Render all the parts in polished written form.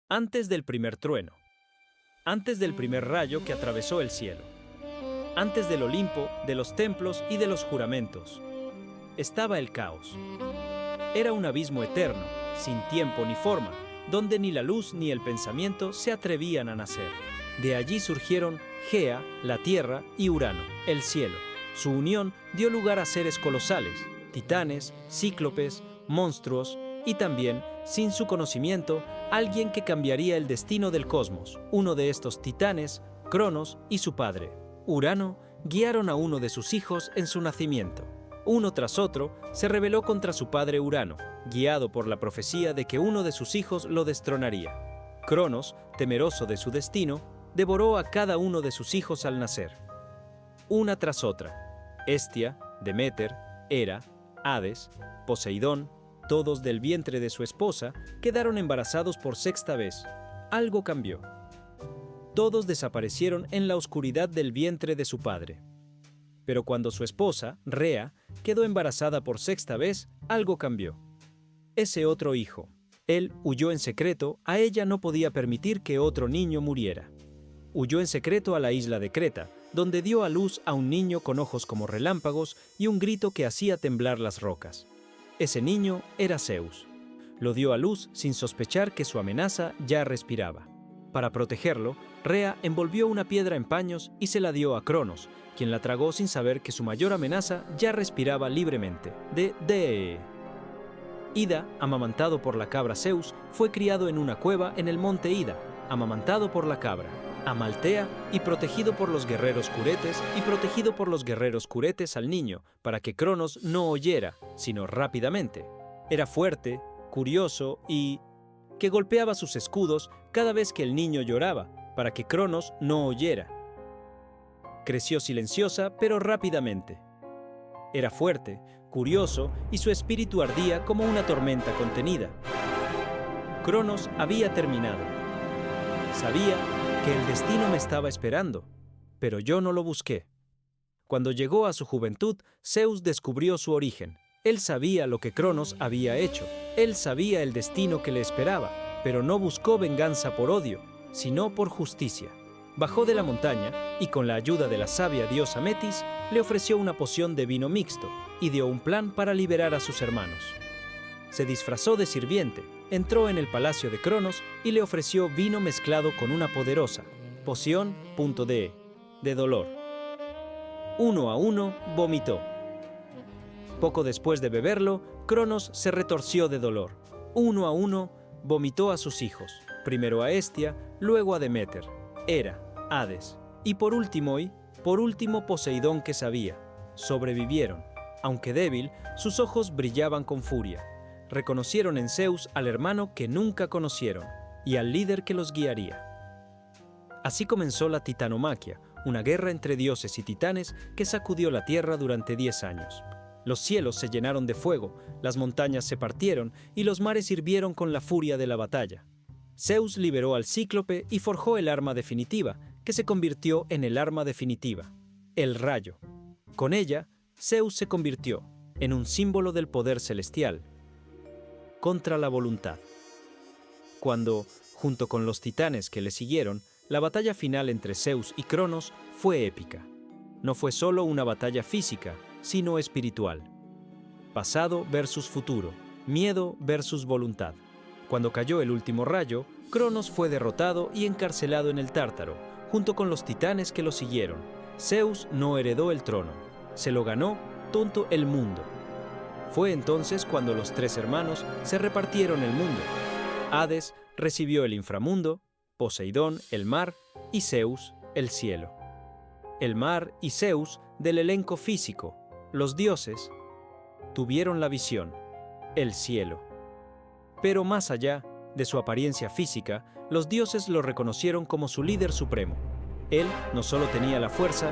Antes del primer trueno, antes del primer rayo que atravesó el cielo, antes del Olimpo, de los templos y de los juramentos, estaba el caos. Era un abismo eterno, sin tiempo ni forma, donde ni la luz ni el pensamiento se atrevían a nacer. De allí surgieron Gea, la tierra, y Urano, el cielo. Su unión dio lugar a seres colosales, titanes, cíclopes, monstruos y también, sin su conocimiento, alguien que cambiaría el destino del cosmos. Uno de estos titanes, Cronos, y su padre, Urano, guiaron a uno de sus hijos en su nacimiento. Uno tras otro, se rebeló contra su padre Urano, guiado por la profecía de que uno de sus hijos lo destronaría. Cronos, temeroso de su destino, devoró a cada uno de sus hijos al nacer. Una tras otra, Hestia, Deméter, Hera, Hades, Poseidón, todos del vientre de su esposa, quedaron embarazados por sexta vez. Algo cambió. Todos desaparecieron en la oscuridad del vientre de su padre. Pero cuando su esposa, Rea, quedó embarazada por sexta vez, algo cambió. Ese otro hijo. Él huyó en secreto, a ella no podía permitir que otro niño muriera. Huyó en secreto a la isla de Creta, donde dio a luz a un niño con ojos como relámpagos y un grito que hacía temblar las rocas. Ese niño era Zeus. Lo dio a luz sin sospechar que su amenaza ya respiraba. Para protegerlo, Rea envolvió una piedra en paños y se la dio a Cronos, quien la tragó sin saber que su mayor amenaza ya respiraba libremente. Ida, amamantado por la cabra Zeus, fue criado en una cueva en el monte Ida, amamantado por la cabra, Amaltea, y protegido por los guerreros curetes al niño, para que Cronos no oyera, sino rápidamente. Era fuerte, curioso y que golpeaba sus escudos cada vez que el niño lloraba, para que Cronos no oyera. Creció silenciosa, pero rápidamente. Era fuerte, curioso, y su espíritu ardía como una tormenta contenida. Cronos había terminado. Sabía que el destino me estaba esperando, pero yo no lo busqué. Cuando llegó a su juventud, Zeus descubrió su origen. Él sabía lo que Cronos había hecho. Él sabía el destino que le esperaba, pero no buscó venganza por odio, sino por justicia. Bajó de la montaña y con la ayuda de la sabia diosa Metis, le ofreció una poción de vino mixto y dio un plan para liberar a sus hermanos. Se disfrazó de sirviente, entró en el palacio de Cronos y le ofreció vino mezclado con una poderosa poción de dolor. Uno a uno vomitó. Poco después de beberlo, Cronos se retorció de dolor. Uno a uno vomitó a sus hijos, primero a Hestia, luego a Deméter, Hera, Hades, y por último Poseidón, que sabía. Sobrevivieron. Aunque débil, sus ojos brillaban con furia. Reconocieron en Zeus al hermano que nunca conocieron y al líder que los guiaría. Así comenzó la titanomaquia, una guerra entre dioses y titanes que sacudió la tierra durante 10 años. Los cielos se llenaron de fuego, las montañas se partieron y los mares hirvieron con la furia de la batalla. Zeus liberó al cíclope y forjó el arma definitiva, que se convirtió en el arma definitiva, el rayo. Con ella, Zeus se convirtió en un símbolo del poder celestial contra la voluntad. Cuando, junto con los titanes que le siguieron, la batalla final entre Zeus y Cronos fue épica. No fue solo una batalla física, sino espiritual. Pasado versus futuro, miedo versus voluntad. Cuando cayó el último rayo, Cronos fue derrotado y encarcelado en el Tártaro, junto con los titanes que lo siguieron. Zeus no heredó el trono, se lo ganó todo el mundo. Fue entonces cuando los 3 hermanos se repartieron el mundo. Hades recibió el inframundo, Poseidón el mar y Zeus el cielo. El mar y Zeus del elenco físico, los dioses, tuvieron la visión, el cielo. Pero más allá de su apariencia física, los dioses lo reconocieron como su líder supremo. Él no solo tenía la fuerza,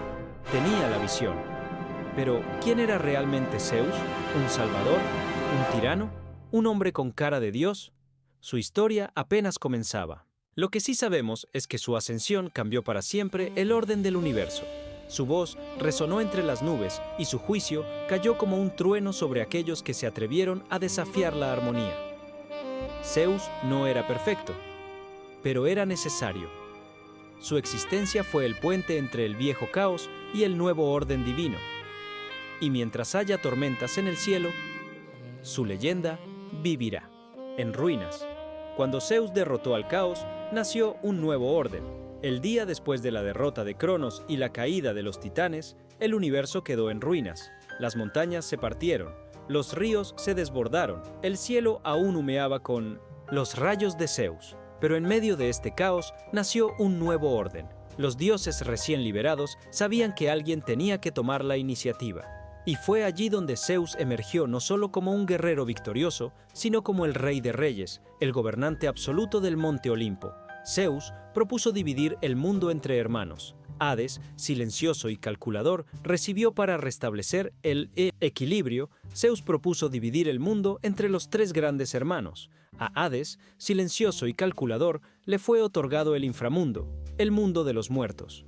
tenía la visión. Pero, ¿quién era realmente Zeus? ¿Un salvador? ¿Un tirano? ¿Un hombre con cara de Dios? Su historia apenas comenzaba. Lo que sí sabemos es que su ascensión cambió para siempre el orden del universo. Su voz resonó entre las nubes y su juicio cayó como un trueno sobre aquellos que se atrevieron a desafiar la armonía. Zeus no era perfecto, pero era necesario. Su existencia fue el puente entre el viejo caos y el nuevo orden divino. Y mientras haya tormentas en el cielo, su leyenda vivirá. En ruinas. Cuando Zeus derrotó al caos, nació un nuevo orden. El día después de la derrota de Cronos y la caída de los titanes, el universo quedó en ruinas. Las montañas se partieron, los ríos se desbordaron, el cielo aún humeaba con los rayos de Zeus. Pero en medio de este caos nació un nuevo orden. Los dioses recién liberados sabían que alguien tenía que tomar la iniciativa. Y fue allí donde Zeus emergió no solo como un guerrero victorioso, sino como el rey de reyes, el gobernante absoluto del monte Olimpo. Zeus propuso dividir el mundo entre hermanos. Hades, silencioso y calculador, recibió para restablecer el equilibrio. Zeus propuso dividir el mundo entre los tres grandes hermanos. A Hades, silencioso y calculador, le fue otorgado el inframundo, el mundo de los muertos.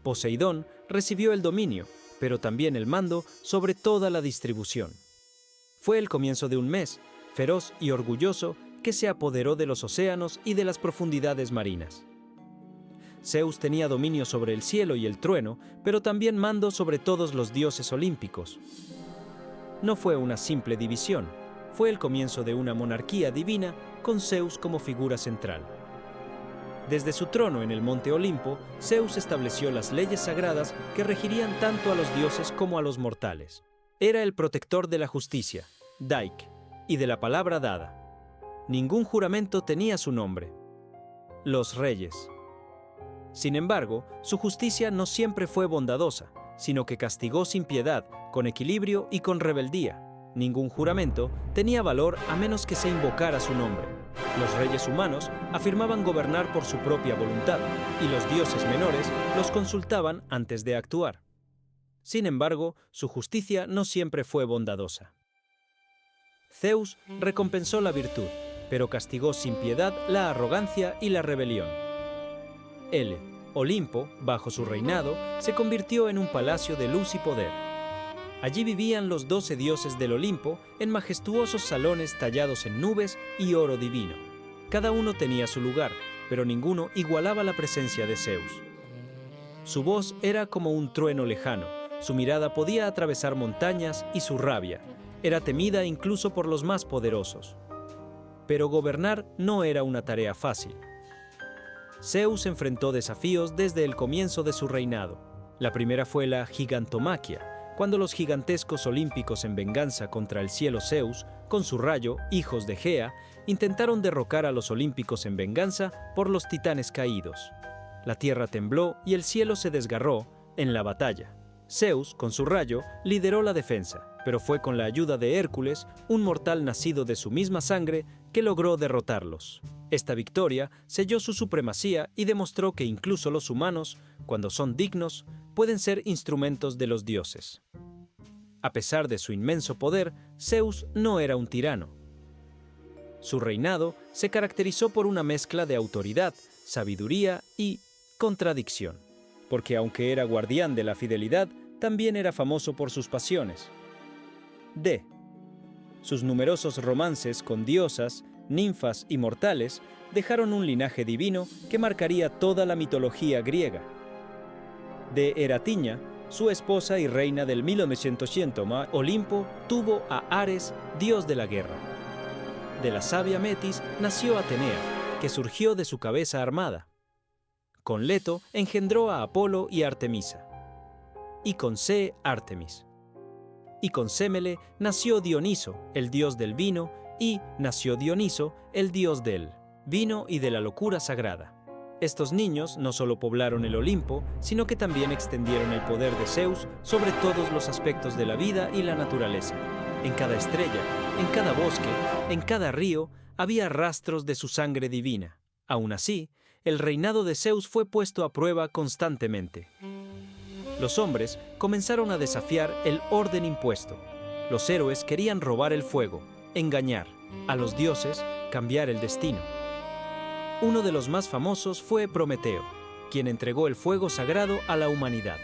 Poseidón recibió el dominio, pero también el mando sobre toda la distribución. Fue el comienzo de un mes, feroz y orgulloso, que se apoderó de los océanos y de las profundidades marinas. Zeus tenía dominio sobre el cielo y el trueno, pero también mando sobre todos los dioses olímpicos. No fue una simple división, fue el comienzo de una monarquía divina con Zeus como figura central. Desde su trono en el monte Olimpo, Zeus estableció las leyes sagradas que regirían tanto a los dioses como a los mortales. Era el protector de la justicia, Daik, y de la palabra dada. Ningún juramento tenía su nombre. Los reyes. Sin embargo, su justicia no siempre fue bondadosa, sino que castigó sin piedad, con equilibrio y con rebeldía. Ningún juramento tenía valor a menos que se invocara su nombre. Los reyes humanos afirmaban gobernar por su propia voluntad, y los dioses menores los consultaban antes de actuar. Sin embargo, su justicia no siempre fue bondadosa. Zeus recompensó la virtud, pero castigó sin piedad la arrogancia y la rebelión. Olimpo, bajo su reinado, se convirtió en un palacio de luz y poder. Allí vivían los 12 dioses del Olimpo en majestuosos salones tallados en nubes y oro divino. Cada uno tenía su lugar, pero ninguno igualaba la presencia de Zeus. Su voz era como un trueno lejano, su mirada podía atravesar montañas y su rabia era temida incluso por los más poderosos. Pero gobernar no era una tarea fácil. Zeus enfrentó desafíos desde el comienzo de su reinado. La primera fue la gigantomaquia, cuando los gigantescos olímpicos en venganza contra el cielo Zeus, con su rayo, hijos de Gea, intentaron derrocar a los olímpicos en venganza por los titanes caídos. La tierra tembló y el cielo se desgarró en la batalla. Zeus, con su rayo, lideró la defensa, pero fue con la ayuda de Hércules, un mortal nacido de su misma sangre, que logró derrotarlos. Esta victoria selló su supremacía y demostró que incluso los humanos, cuando son dignos, pueden ser instrumentos de los dioses. A pesar de su inmenso poder, Zeus no era un tirano. Su reinado se caracterizó por una mezcla de autoridad, sabiduría y contradicción, porque aunque era guardián de la fidelidad, también era famoso por sus pasiones. Sus numerosos romances con diosas, ninfas y mortales dejaron un linaje divino que marcaría toda la mitología griega. De Eratiña, su esposa y reina del 1900 Olimpo, tuvo a Ares, dios de la guerra. De la sabia Metis nació Atenea, que surgió de su cabeza armada. Con Leto engendró a Apolo y Artemisa. Y con Ce, Artemis. Y con Sémele nació Dioniso, el dios del vino, y nació Dioniso, el dios del vino y de la locura sagrada. Estos niños no solo poblaron el Olimpo, sino que también extendieron el poder de Zeus sobre todos los aspectos de la vida y la naturaleza. En cada estrella, en cada bosque, en cada río, había rastros de su sangre divina. Aún así, el reinado de Zeus fue puesto a prueba constantemente. Los hombres comenzaron a desafiar el orden impuesto. Los héroes querían robar el fuego, engañar a los dioses, cambiar el destino. Uno de los más famosos fue Prometeo, quien entregó el fuego sagrado a la humanidad.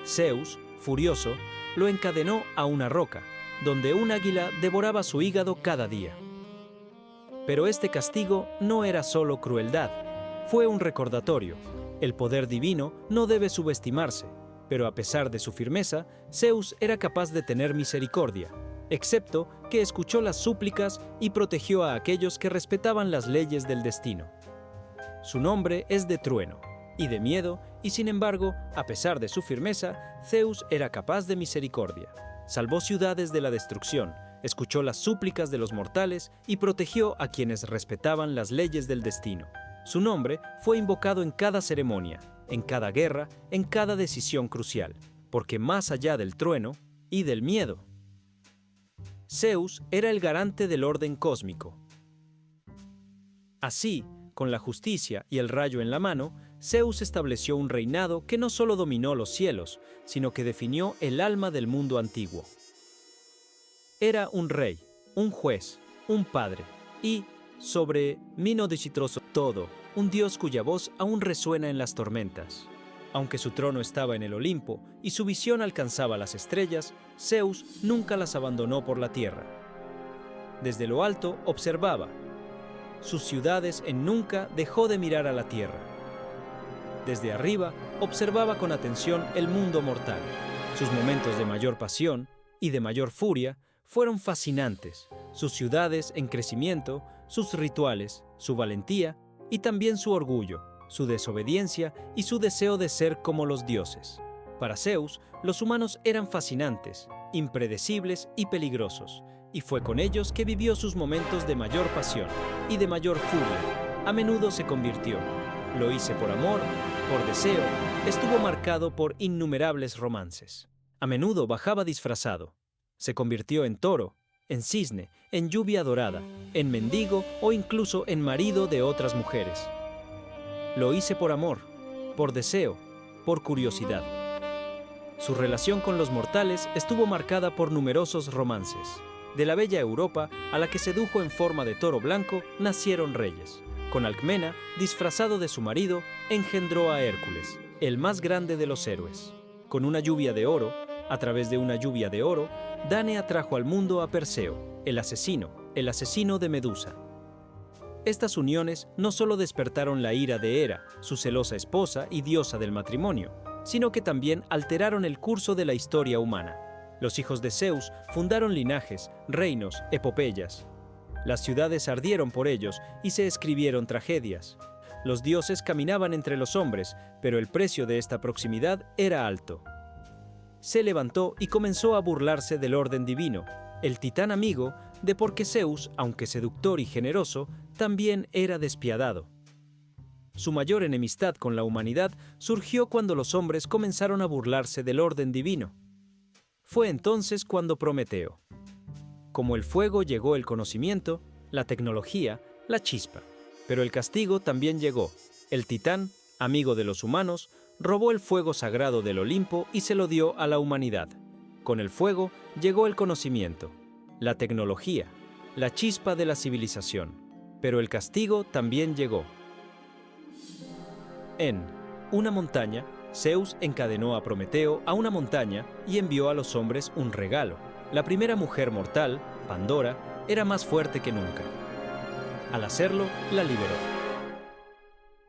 Zeus, furioso, lo encadenó a una roca, donde un águila devoraba su hígado cada día. Pero este castigo no era solo crueldad, fue un recordatorio. El poder divino no debe subestimarse, pero a pesar de su firmeza, Zeus era capaz de tener misericordia, excepto que escuchó las súplicas y protegió a aquellos que respetaban las leyes del destino. Su nombre es de trueno y de miedo, y sin embargo, a pesar de su firmeza, Zeus era capaz de misericordia. Salvó ciudades de la destrucción, escuchó las súplicas de los mortales y protegió a quienes respetaban las leyes del destino. Su nombre fue invocado en cada ceremonia, en cada guerra, en cada decisión crucial, porque más allá del trueno y del miedo, Zeus era el garante del orden cósmico. Así, con la justicia y el rayo en la mano, Zeus estableció un reinado que no solo dominó los cielos, sino que definió el alma del mundo antiguo. Era un rey, un juez, un padre y, sobre Minodicitroso todo, un dios cuya voz aún resuena en las tormentas. Aunque su trono estaba en el Olimpo y su visión alcanzaba las estrellas, Zeus nunca las abandonó por la tierra. Desde lo alto observaba sus ciudades en nunca dejó de mirar a la tierra. Desde arriba observaba con atención el mundo mortal. Sus momentos de mayor pasión y de mayor furia fueron fascinantes, sus ciudades en crecimiento, sus rituales, su valentía y también su orgullo, su desobediencia y su deseo de ser como los dioses. Para Zeus, los humanos eran fascinantes, impredecibles y peligrosos, y fue con ellos que vivió sus momentos de mayor pasión y de mayor furia. A menudo se convirtió. Lo hice por amor, por deseo, estuvo marcado por innumerables romances. A menudo bajaba disfrazado. Se convirtió en toro, en cisne, en lluvia dorada, en mendigo o incluso en marido de otras mujeres. Lo hice por amor, por deseo, por curiosidad. Su relación con los mortales estuvo marcada por numerosos romances. De la bella Europa, a la que sedujo en forma de toro blanco, nacieron reyes. Con Alcmena, disfrazado de su marido, engendró a Hércules, el más grande de los héroes. Con una lluvia de oro, a través de una lluvia de oro, Dane atrajo al mundo a Perseo, el asesino de Medusa. Estas uniones no solo despertaron la ira de Hera, su celosa esposa y diosa del matrimonio, sino que también alteraron el curso de la historia humana. Los hijos de Zeus fundaron linajes, reinos, epopeyas. Las ciudades ardieron por ellos y se escribieron tragedias. Los dioses caminaban entre los hombres, pero el precio de esta proximidad era alto. Se levantó y comenzó a burlarse del orden divino, el titán amigo de porque Zeus, aunque seductor y generoso, también era despiadado. Su mayor enemistad con la humanidad surgió cuando los hombres comenzaron a burlarse del orden divino. Fue entonces cuando Prometeo. Como el fuego llegó el conocimiento, la tecnología, la chispa. Pero el castigo también llegó. El titán, amigo de los humanos, robó el fuego sagrado del Olimpo y se lo dio a la humanidad. Con el fuego llegó el conocimiento, la tecnología, la chispa de la civilización. Pero el castigo también llegó. En una montaña, Zeus encadenó a Prometeo a una montaña y envió a los hombres un regalo. La primera mujer mortal, Pandora, era más fuerte que nunca. Al hacerlo, la liberó.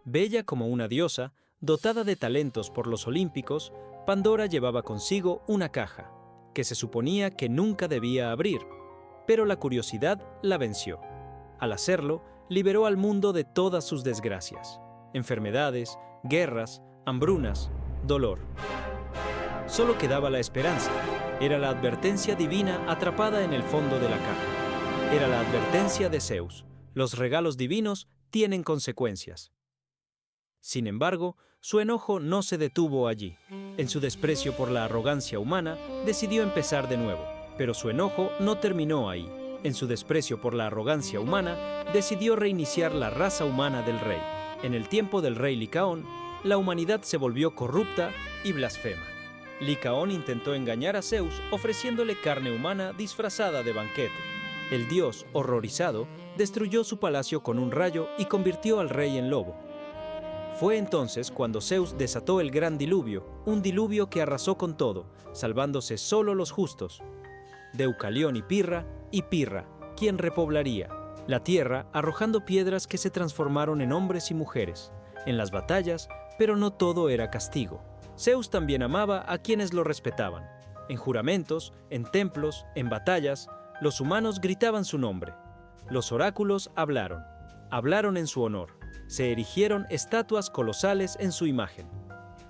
Bella como una diosa, dotada de talentos por los olímpicos, Pandora llevaba consigo una caja, que se suponía que nunca debía abrir, pero la curiosidad la venció. Al hacerlo, liberó al mundo de todas sus desgracias, enfermedades, guerras, hambrunas, dolor. Solo quedaba la esperanza. Era la advertencia divina atrapada en el fondo de la caja. Era la advertencia de Zeus. Los regalos divinos tienen consecuencias. Sin embargo, su enojo no se detuvo allí. En su desprecio por la arrogancia humana, decidió empezar de nuevo. Pero su enojo no terminó ahí. En su desprecio por la arrogancia humana, decidió reiniciar la raza humana del rey. En el tiempo del rey Licaón, la humanidad se volvió corrupta y blasfema. Licaón intentó engañar a Zeus ofreciéndole carne humana disfrazada de banquete. El dios, horrorizado, destruyó su palacio con un rayo y convirtió al rey en lobo. Fue entonces cuando Zeus desató el gran diluvio, un diluvio que arrasó con todo, salvándose solo los justos. Deucalión y Pirra, quien repoblaría. la tierra arrojando piedras que se transformaron en hombres y mujeres, en las batallas, pero no todo era castigo. Zeus también amaba a quienes lo respetaban. En juramentos, en templos, en batallas, los humanos gritaban su nombre. Los oráculos hablaron en su honor. Se erigieron estatuas colosales en su imagen.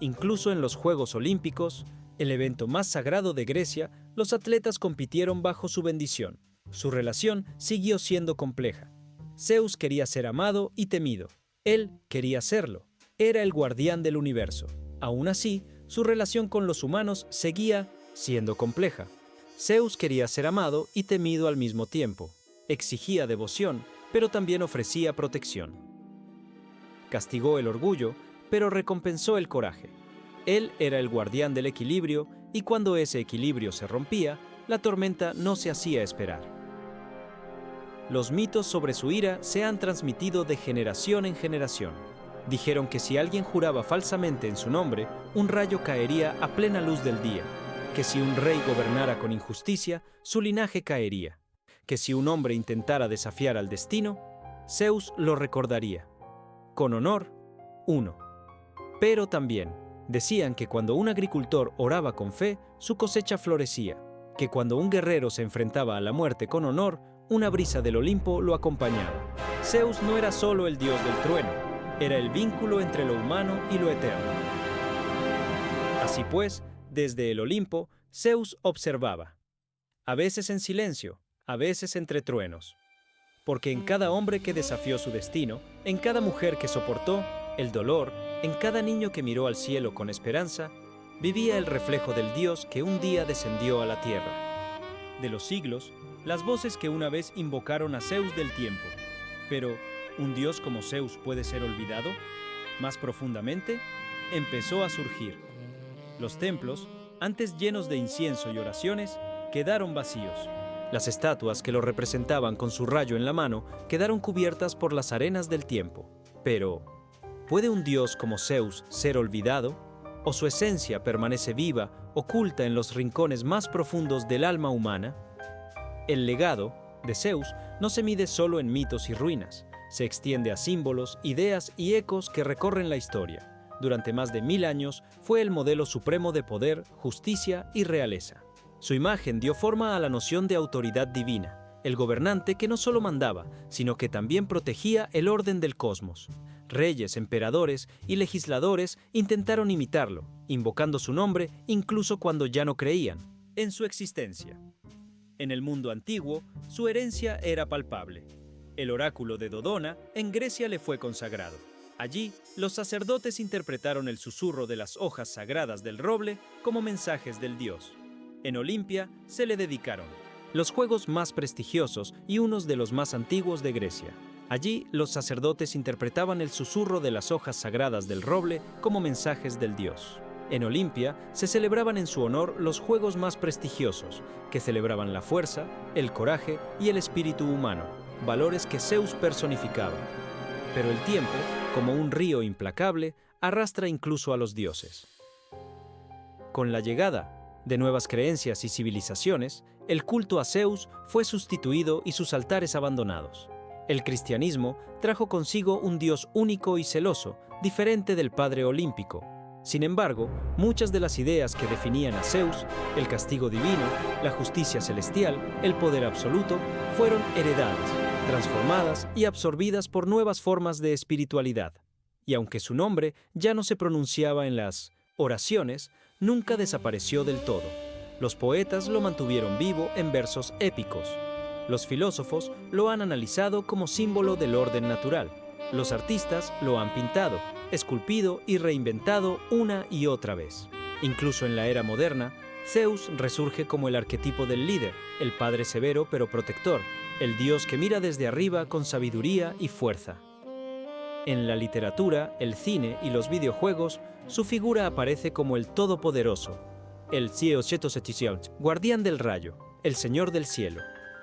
Incluso en los Juegos Olímpicos, el evento más sagrado de Grecia, los atletas compitieron bajo su bendición. Su relación siguió siendo compleja. Zeus quería ser amado y temido. Él quería serlo. Era el guardián del universo. Aún así, su relación con los humanos seguía siendo compleja. Zeus quería ser amado y temido al mismo tiempo. Exigía devoción, pero también ofrecía protección. Castigó el orgullo, pero recompensó el coraje. Él era el guardián del equilibrio, y cuando ese equilibrio se rompía, la tormenta no se hacía esperar. Los mitos sobre su ira se han transmitido de generación en generación. Dijeron que si alguien juraba falsamente en su nombre, un rayo caería a plena luz del día, que si un rey gobernara con injusticia, su linaje caería, que si un hombre intentara desafiar al destino, Zeus lo recordaría. Con honor, uno. Pero también decían que cuando un agricultor oraba con fe, su cosecha florecía, que cuando un guerrero se enfrentaba a la muerte con honor, una brisa del Olimpo lo acompañaba. Zeus no era solo el dios del trueno, era el vínculo entre lo humano y lo eterno. Así pues, desde el Olimpo, Zeus observaba, a veces en silencio, a veces entre truenos. Porque en cada hombre que desafió su destino, en cada mujer que soportó el dolor, en cada niño que miró al cielo con esperanza, vivía el reflejo del Dios que un día descendió a la tierra. De los siglos, las voces que una vez invocaron a Zeus del tiempo. Pero, ¿un Dios como Zeus puede ser olvidado? Más profundamente, empezó a surgir. Los templos, antes llenos de incienso y oraciones, quedaron vacíos. Las estatuas que lo representaban con su rayo en la mano quedaron cubiertas por las arenas del tiempo. Pero, ¿puede un dios como Zeus ser olvidado? ¿O su esencia permanece viva, oculta en los rincones más profundos del alma humana? El legado de Zeus no se mide solo en mitos y ruinas, se extiende a símbolos, ideas y ecos que recorren la historia. Durante más de 1000 años fue el modelo supremo de poder, justicia y realeza. Su imagen dio forma a la noción de autoridad divina, el gobernante que no solo mandaba, sino que también protegía el orden del cosmos. Reyes, emperadores y legisladores intentaron imitarlo, invocando su nombre incluso cuando ya no creían en su existencia. En el mundo antiguo, su herencia era palpable. El oráculo de Dodona en Grecia le fue consagrado. Allí, los sacerdotes interpretaron el susurro de las hojas sagradas del roble como mensajes del dios. En Olimpia se le dedicaron los juegos más prestigiosos y unos de los más antiguos de Grecia. Allí, los sacerdotes interpretaban el susurro de las hojas sagradas del roble como mensajes del dios. En Olimpia se celebraban en su honor los juegos más prestigiosos, que celebraban la fuerza, el coraje y el espíritu humano, valores que Zeus personificaba. Pero el tiempo, como un río implacable, arrastra incluso a los dioses. Con la llegada de nuevas creencias y civilizaciones, el culto a Zeus fue sustituido y sus altares abandonados. El cristianismo trajo consigo un dios único y celoso, diferente del padre olímpico. Sin embargo, muchas de las ideas que definían a Zeus, el castigo divino, la justicia celestial, el poder absoluto, fueron heredadas, transformadas y absorbidas por nuevas formas de espiritualidad. Y aunque su nombre ya no se pronunciaba en las oraciones, nunca desapareció del todo. Los poetas lo mantuvieron vivo en versos épicos. Los filósofos lo han analizado como símbolo del orden natural. Los artistas lo han pintado, esculpido y reinventado una y otra vez. Incluso en la era moderna, Zeus resurge como el arquetipo del líder, el padre severo pero protector, el dios que mira desde arriba con sabiduría y fuerza. En la literatura, el cine y los videojuegos, su figura aparece como el todopoderoso, el guardián del rayo, el señor del cielo.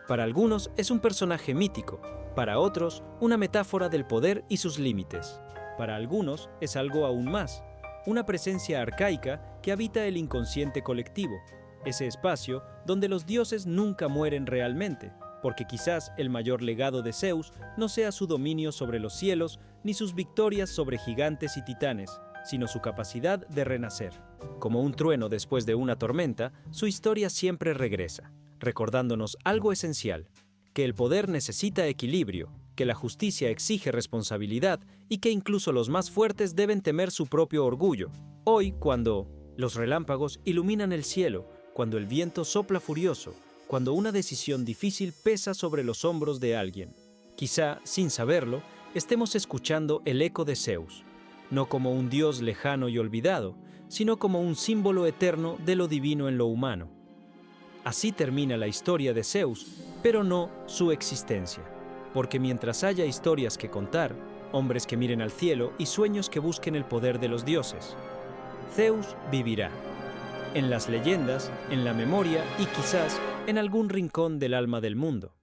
Para algunos es un personaje mítico, para otros una metáfora del poder y sus límites. Para algunos es algo aún más, una presencia arcaica que habita el inconsciente colectivo, ese espacio donde los dioses nunca mueren realmente, porque quizás el mayor legado de Zeus no sea su dominio sobre los cielos ni sus victorias sobre gigantes y titanes, sino su capacidad de renacer. Como un trueno después de una tormenta, su historia siempre regresa, recordándonos algo esencial: que el poder necesita equilibrio, que la justicia exige responsabilidad y que incluso los más fuertes deben temer su propio orgullo. Hoy, cuando los relámpagos iluminan el cielo, cuando el viento sopla furioso, cuando una decisión difícil pesa sobre los hombros de alguien, quizá, sin saberlo, estemos escuchando el eco de Zeus, no como un dios lejano y olvidado, sino como un símbolo eterno de lo divino en lo humano. Así termina la historia de Zeus, pero no su existencia, porque mientras haya historias que contar, hombres que miren al cielo y sueños que busquen el poder de los dioses, Zeus vivirá, en las leyendas, en la memoria y quizás en algún rincón del alma del mundo.